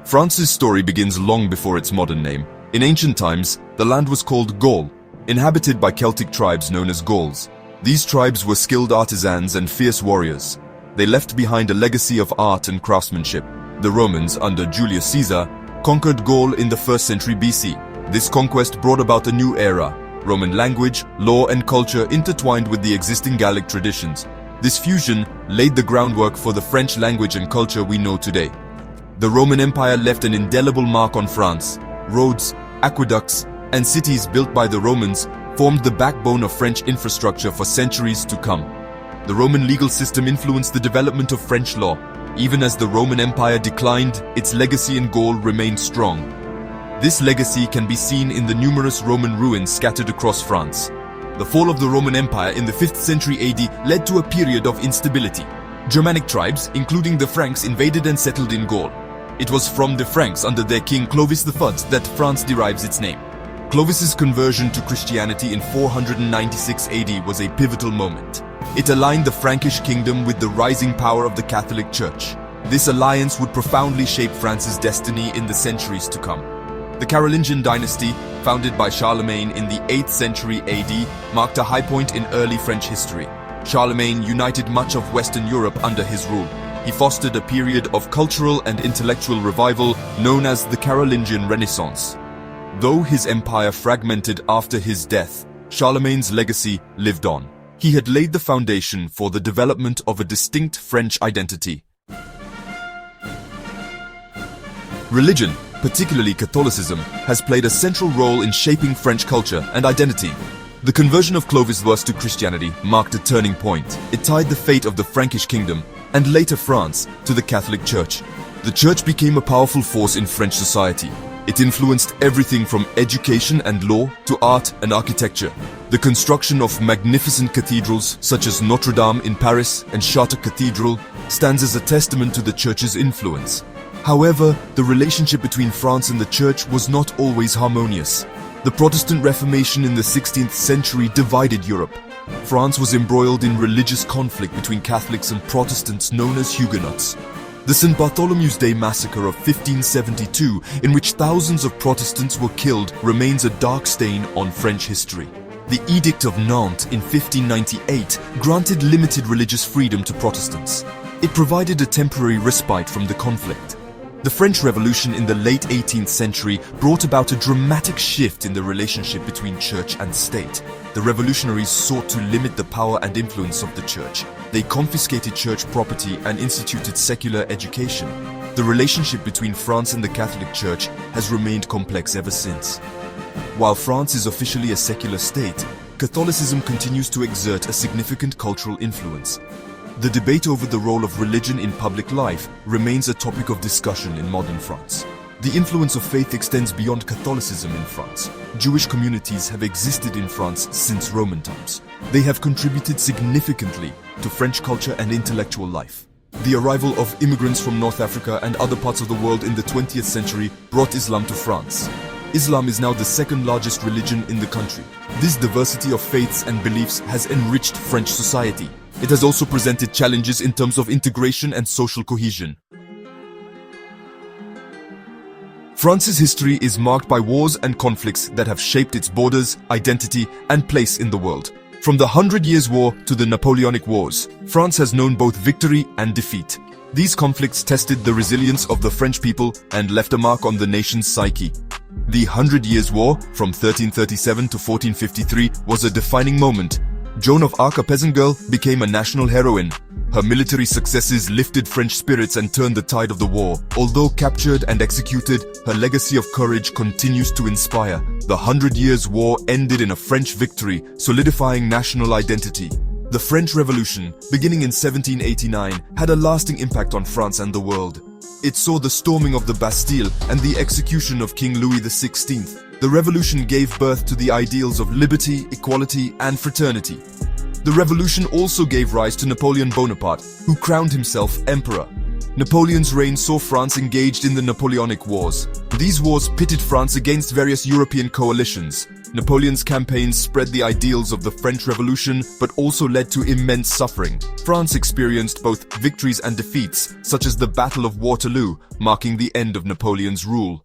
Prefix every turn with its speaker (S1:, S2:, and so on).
S1: France's story begins long before its modern name. In ancient times, the land was called Gaul, inhabited by Celtic tribes known as Gauls. These tribes were skilled artisans and fierce warriors. They left behind a legacy of art and craftsmanship. The Romans, under Julius Caesar, conquered Gaul in the 1st century BC. This conquest brought about a new era. Roman language, law and culture intertwined with the existing Gallic traditions. This fusion laid the groundwork for the French language and culture we know today. The Roman Empire left an indelible mark on France. Roads, aqueducts, and cities built by the Romans formed the backbone of French infrastructure for centuries to come. The Roman legal system influenced the development of French law. Even as the Roman Empire declined, its legacy in Gaul remained strong. This legacy can be seen in the numerous Roman ruins scattered across France. The fall of the Roman Empire in the 5th century AD led to a period of instability. Germanic tribes, including the Franks, invaded and settled in Gaul. It was from the Franks under their king Clovis I that France derives its name. Clovis's conversion to Christianity in 496 AD was a pivotal moment. It aligned the Frankish kingdom with the rising power of the Catholic Church. This alliance would profoundly shape France's destiny in the centuries to come. The Carolingian dynasty, founded by Charlemagne in the 8th century AD, marked a high point in early French history. Charlemagne united much of Western Europe under his rule. He fostered a period of cultural and intellectual revival known as the Carolingian Renaissance. Though his empire fragmented after his death, Charlemagne's legacy lived on. He had laid the foundation for the development of a distinct French identity. Religion, particularly Catholicism, has played a central role in shaping French culture and identity. The conversion of Clovis I to Christianity marked a turning point. It tied the fate of the Frankish kingdom, and later France, to the Catholic Church. The Church became a powerful force in French society. It influenced everything from education and law to art and architecture. The construction of magnificent cathedrals such as Notre Dame in Paris and Chartres Cathedral stands as a testament to the Church's influence. However, the relationship between France and the Church was not always harmonious. The Protestant Reformation in the 16th century divided Europe. France was embroiled in religious conflict between Catholics and Protestants known as Huguenots. The St. Bartholomew's Day massacre of 1572, in which thousands of Protestants were killed, remains a dark stain on French history. The Edict of Nantes in 1598 granted limited religious freedom to Protestants. It provided a temporary respite from the conflict. The French Revolution in the late 18th century brought about a dramatic shift in the relationship between church and state. The revolutionaries sought to limit the power and influence of the church. They confiscated church property and instituted secular education. The relationship between France and the Catholic Church has remained complex ever since. While France is officially a secular state, Catholicism continues to exert a significant cultural influence. The debate over the role of religion in public life remains a topic of discussion in modern France. The influence of faith extends beyond Catholicism in France. Jewish communities have existed in France since Roman times. They have contributed significantly to French culture and intellectual life. The arrival of immigrants from North Africa and other parts of the world in the 20th century brought Islam to France. Islam is now the second largest religion in the country. This diversity of faiths and beliefs has enriched French society. It has also presented challenges in terms of integration and social cohesion. France's history is marked by wars and conflicts that have shaped its borders, identity, and place in the world. From the 100 Years' War to the Napoleonic Wars, France has known both victory and defeat. These conflicts tested the resilience of the French people and left a mark on the nation's psyche. The 100 Years' War, from 1337 to 1453, was a defining moment. Joan of Arc, a peasant girl, became a national heroine. Her military successes lifted French spirits and turned the tide of the war. Although captured and executed, her legacy of courage continues to inspire. The 100 Years' War ended in a French victory, solidifying national identity. The French Revolution, beginning in 1789, had a lasting impact on France and the world. It saw the storming of the Bastille and the execution of King Louis XVI. The revolution gave birth to the ideals of liberty, equality, and fraternity. The revolution also gave rise to Napoleon Bonaparte, who crowned himself emperor. Napoleon's reign saw France engaged in the Napoleonic Wars. These wars pitted France against various European coalitions. Napoleon's campaigns spread the ideals of the French Revolution, but also led to immense suffering. France experienced both victories and defeats, such as the Battle of Waterloo, marking the end of Napoleon's rule.